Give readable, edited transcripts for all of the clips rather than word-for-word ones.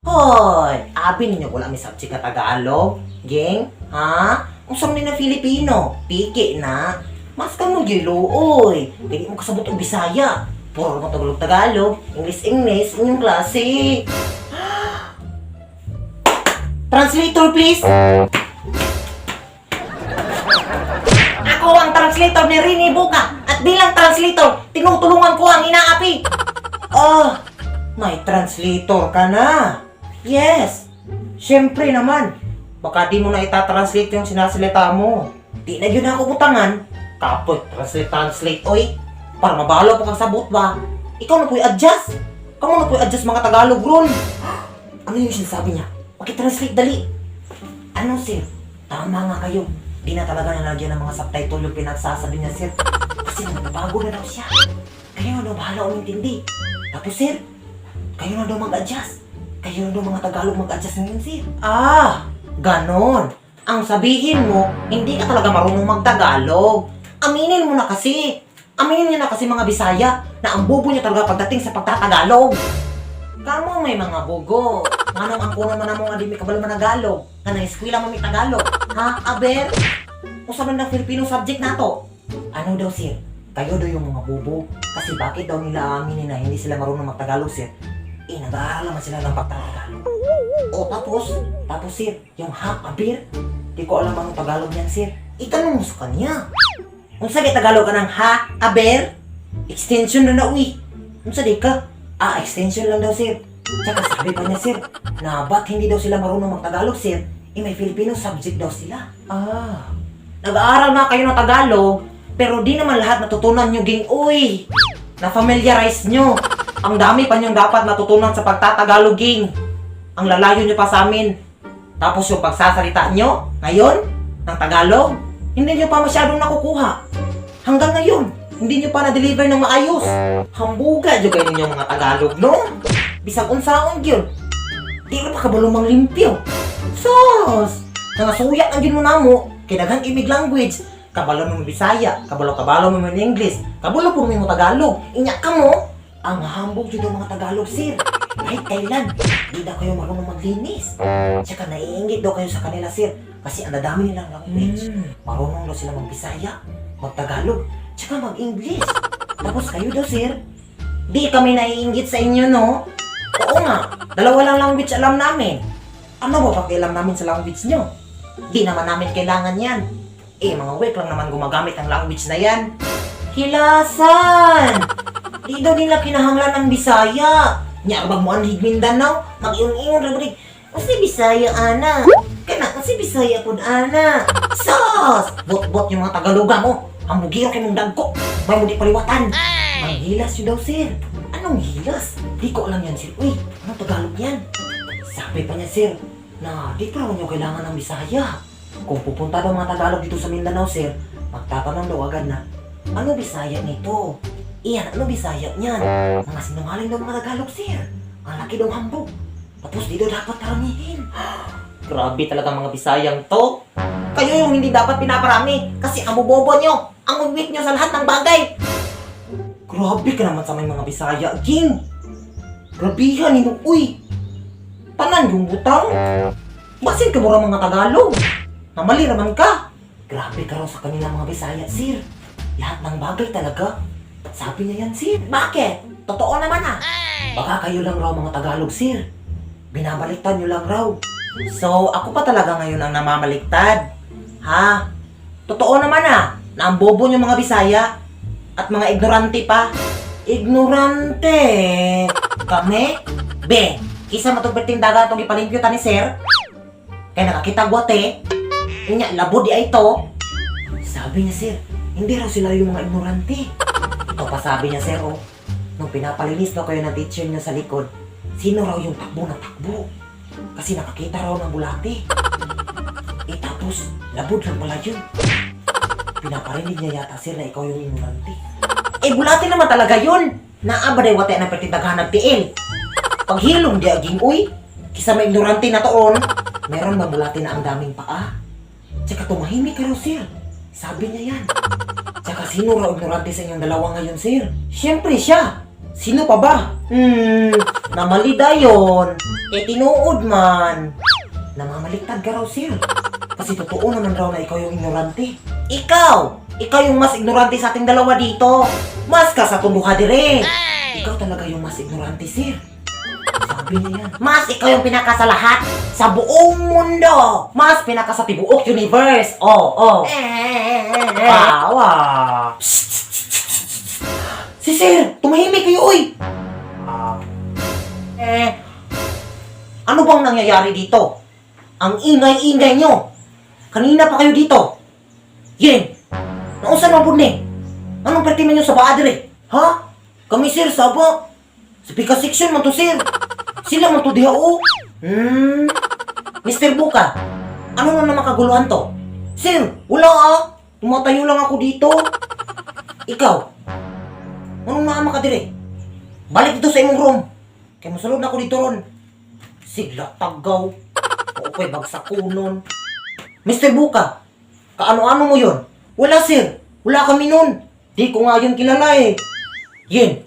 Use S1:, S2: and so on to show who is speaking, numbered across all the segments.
S1: Hoy, abi ninyo wala may subject na Tagalog? Geng? Ha? Usang ni na Filipino. Piki na. Mas ka mo giluoy. Hindi mo kasabot ang Bisaya. Puro mo Tagalog, English, inyong klase. Translator, please. Ako ang translator ni Rini Buka. At bilang translator, tinutulungan ko ang inaapi. May translator ka na. Yes. Siyempre naman. Baka di mo na itatranslate yung sinasalita mo. Di na yun ako utangan. Kapot, translate, oy. Para mabalo pa kang sabot ba? Ikaw na po'y adjust. Kamu na po'y adjust mga Tagalog ron. Ano yung sinasabi niya? Pakitranslate dali. Ano sir? Tama nga kayo. Di na talaga nalagyan ng mga subtitle yung pinagsasabi niya sir. Kasi nagbabago na daw siya. Kayo na daw bahala umintindi. Tapos sir, kayo na daw mag-adjust. Kayo na daw mga Tagalog mag-adjust ngayon sir. Ganon. Ang sabihin mo, hindi ka talaga marunong mag-Tagalog. Aminin mo na kasi. Aminin niyo na kasi mga Bisaya na ang bubo niyo talaga pagdating sa pagtatagalog. Kamo may mga bugo. Manong ang kuno man mo nga di may kabalo managalog. Nga na eskwela mo may Tagalog. Ha, aber? Usa man ng Filipino subject nato. Ano daw sir? Kayo daw yung mga bubo. Kasi bakit daw nila aminin na hindi sila marunong mag-Tagalog sir? Nag-aaral naman sila ng pagtatagalog. Tapos sir, yung ha, aber? Di ko alam anong Tagalog yan sir. Itanong mo sa kanya. Kung sa Tagalog ka ng ha, aber? Extension na uwi. Kung sa di ka, extension lang daw sir. Tsaka sabi pa niya sir, na ba't hindi daw sila marunong mag-Tagalog sir? May Filipino subject daw sila. Nag-aaral na kayo ng Tagalog, pero di naman lahat natutunan nyo ging uy. Na-familiarize nyo. Ang dami pa nyong dapat natutunan sa pagtatagalog ging. Ang lalayo nyo pa sa amin. Tapos yung pagsasalita nyo, ngayon, ng Tagalog, hindi nyo pa masyadong nakukuha. Hanggang ngayon, hindi nyo pa na-deliver ng maayos. Hambuga dyan kayo ninyong mga Tagalog, no? Bisag unsaon yun. Di na pa kabalumang limpyo. Sos! Nangasuyat ang gino na mo, kinaghang imig language. Kabalo mo Bisaya, kabalo mo English, kabalo po mo Tagalog. Inya ka mo, ang hambog dyan mga Tagalog, sir. Kahit kailan, di na kayo marunong maglinis. Tsaka naiingit daw kayo sa kanila, sir. Kasi ang dadami nilang language. Marunong daw sila mag-Bisaya, mag-Tagalog, tsaka mag-English. Tapos kayo daw, sir, di kami naiingit sa inyo, no? Oo nga, dalawa lang language alam namin. Ano ba pakialam namin sa language nyo? Di naman namin kailangan yan. Mga week lang naman gumagamit ang language na yan. Hilasan! Di daw nila kinahanglan ng Bisaya. Nyarbag mo ang Mindanao, mag-iung-iung rabrig. Kasi Bisaya, ana. Kasi Bisaya po, ana. Sos! Bot-bot yung mga Tagaloga mo. Ang mugiro kay mong dagko. May mo di paliwatan. Ang hilas yun daw, sir. Anong hilas? Di ko alam yan, sir. Uy, anong Tagalog yan? Sabi pa niya, sir, na di pa naman yung kailangan ng Bisaya. Kung pupunta daw mga Tagalog dito sa Mindanao, sir, magtatanong daw agad na, ano Bisaya nito? Iyan, ano Bisaya niyan? Mga sinungaling daw mga Tagalog, sir. Ang laki daw hambog. Tapos di daw dapat karamihin. Grabe talaga mga Bisayang to. Kayo yung hindi dapat pinaparami kasi ang bobobo nyo, ang weak nyo sa lahat ng bagay. Grabe ka naman sa may mga Bisaya, Ging. Grabihan mo, uy. Tanan yung butang. Basin ka mo mga Tagalog. Namali naman ka. Grabe ka raw sa kanila mga Bisaya, sir. Lahat ng bagay talaga. Sabi niya yan, sir. Bakit? Totoo naman Baka kayo lang raw mga Tagalog, sir. Binabaliktad nyo lang raw. So, ako pa talaga ngayon ang namamaliktad. Ha? Totoo naman na ang bobo nyo mga Bisaya at mga ignorante pa. Ignorante? Kami? Be, isa matugberting daga itong ipalimpyo ta ni sir. Kaya nakakita guwate. Inya, labo di ay ito. Sabi niya, sir, hindi raw sila yung mga ignorante. Ito pa sabi niya, sir, nung pinapalinis daw kayo ng teacher niyo sa likod, sino raw yung takbo na takbo? Kasi nakakita raw ng bulate. Tapos, labod lang pala yun. Pinaparinig niya yata, sir, na ikaw yung ignorante. Bulate naman talaga yun. Naabaday wate ng pertindaghan ng tiil. Paghilom di aging uy. Kisa may ignorante na toon, meron bang bulate na ang daming paa? Tsaka tumahimik ka raw, sir. Sabi niya yan. Tsaka sino raw ignorante sa inyong dalawa ngayon, sir? Siyempre siya. Sino pa ba? Namalida yon. Tinuod man. Namamaliktad ka raw, sir. Kasi totoo naman raw na ikaw yung ignorante. Ikaw! Ikaw yung mas ignorante sa ating dalawa dito. Mas ka sa tunduha dire. Ikaw talaga yung mas ignorante, sir. Sabi niya yan. Mas ikaw yung pinaka sa lahat. Sa buong mundo. Mas pinaka sa tibuok universe. Oh. Tawa. Si sir, tumahimik kayo, uy. Ano bang nangyayari dito? Ang ingay-ingay nyo. Kanina pa kayo dito. Yen, nausan mo po ni? Anong pertiman nyo sa baa dire? Ha? Kami sir, saba. Sa pika section man to sir. Sila man to diha o. Mr. Buka, ano na naman kaguluhan to? Sir, wala ah. Tumatayo lang ako dito. Ikaw, anong maama ka dire? Balik dito sa imong room. Kaya masulod na ako dito ron. Sigla tagaw. O ko'y bagsak kunon. Mr. Buka, kaano-ano mo yun? Wala sir, wala kami nun. Di ko nga yun kilala eh. Yen,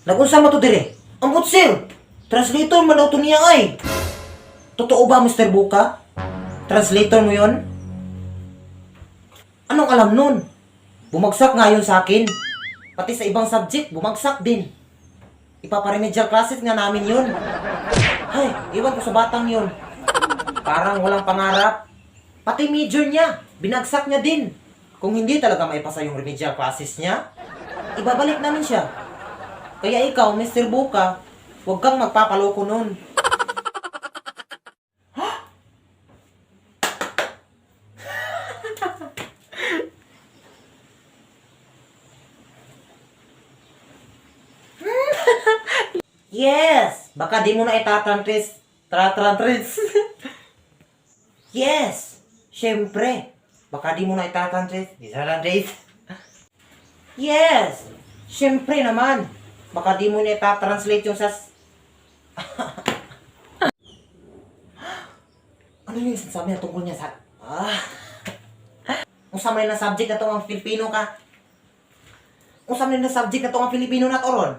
S1: nag-unsa mo to dire? Ambot sir, translator man daw to niya ay. Totoo ba Mr. Buka? Translator mo yun? Anong alam nun? Bumagsak nga yun sa akin. Pati sa ibang subject, bumagsak din. Ipaparemedial classes nga namin yun. Ay, iwan ko sa batang yun. Parang walang pangarap. Pati major niya, binagsak niya din. Kung hindi talaga maipasa yung remedial classes niya, ibabalik namin siya. Kaya ikaw, Mr. Buka, huwag kang magpapaloko nun. Yes! Baka di mo na itatrantrace. Yes! Siyempre. Baka di mo na itatrantrace. Yes! Siyempre naman. Baka di mo na itatranslate yung sas... Ano yung sinasabi na tungkol niya sa... Kung sa na subject na itong ang Filipino ka. Kung sa na subject na itong ang Filipino na toron.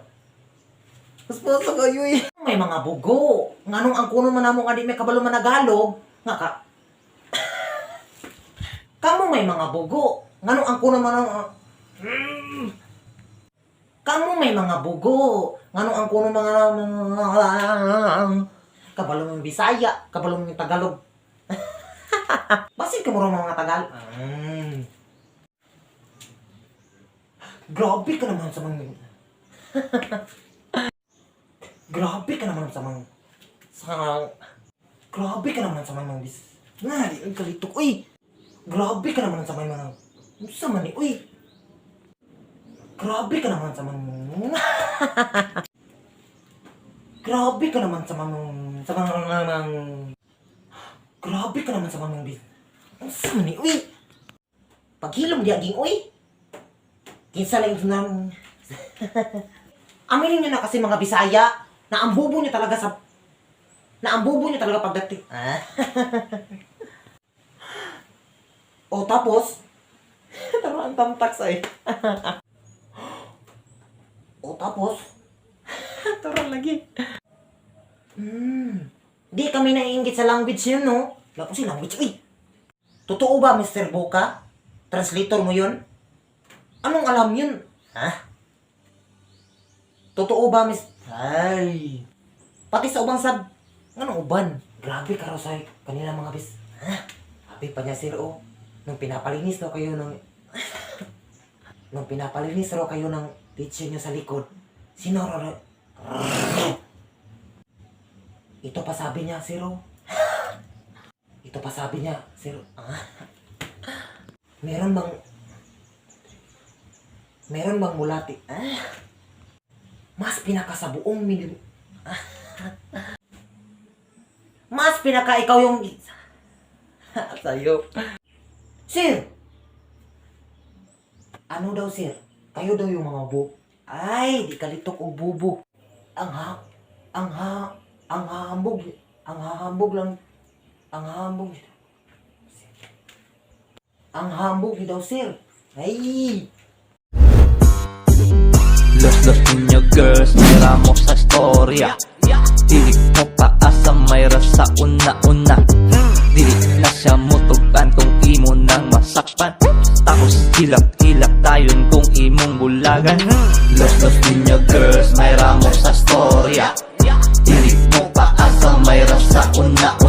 S1: Puspasa kayo eh. May mga bugo. Nganong ang kuno man namo nga di may kabalo managalog. Nga ka. Kamu may mga bugo. Nganong ang kuno man Kamu may mga bugo. Nganong ang kuno mga kabalo mo Bisaya, kabalo mo Tagalog. Basin ka mo mga Tagalog. Grabe ka naman sa mga... Grabe ka naman sa mga... Grabe ka naman sa mga bis... Nga, ang kalitok, uy! Grabe ka naman sa mga... Sa mani, uy! Grabe ka naman sa mga... Grabe ka naman sa mga... Grabe ka naman sa mga bis... Sa mani, uy! Paghilom di aging, uy! Kinsa lang ito nang... Aminin nyo na kasi mga Bisaya na ang bubo nyo talaga sa... Na ang bubo nyo talaga pagdating... O tapos... Tama ang tamtak sa'yo. O tapos... Tara lagi. Di kami naiingit sa language yun, no? Lapos yung language, uy! Totoo ba, Mr. Boka? Translator mo yun? Anong alam yun? Totoo ba, Miss... Ay... Pati sa ubang sab... Anong uban? Grabe ka raw sa kanila mga bis... Happy pa niya, sir, oh. Nung pinapalinis raw kayo ng... Nung pinapalinis raw kayo ng teacher niyo sa likod. Sino raw... Ito pa sabi niya, sir, oh. Ito pa sabi niya, sir, Meron bang mulati? Mas pinaka sa buong Mas pinaka ikaw yung... Sa'yo. Sir! Ano daw, sir? Kayo daw yung mga Ay, di kalitok o bubo. Ang hahambog lang. Ang hahambog daw, sir. Ay!
S2: Los ninyo girls, mira mo sa storya. Dili mo paasa mayra sa una-una. Dili na siya mutugan kung imo nang masakpan. Tapos hilak-hilak tayon kung imong bulagan. Los ninyo girls, mayra mo sa storya. Dili mo paasa mayra sa una-una.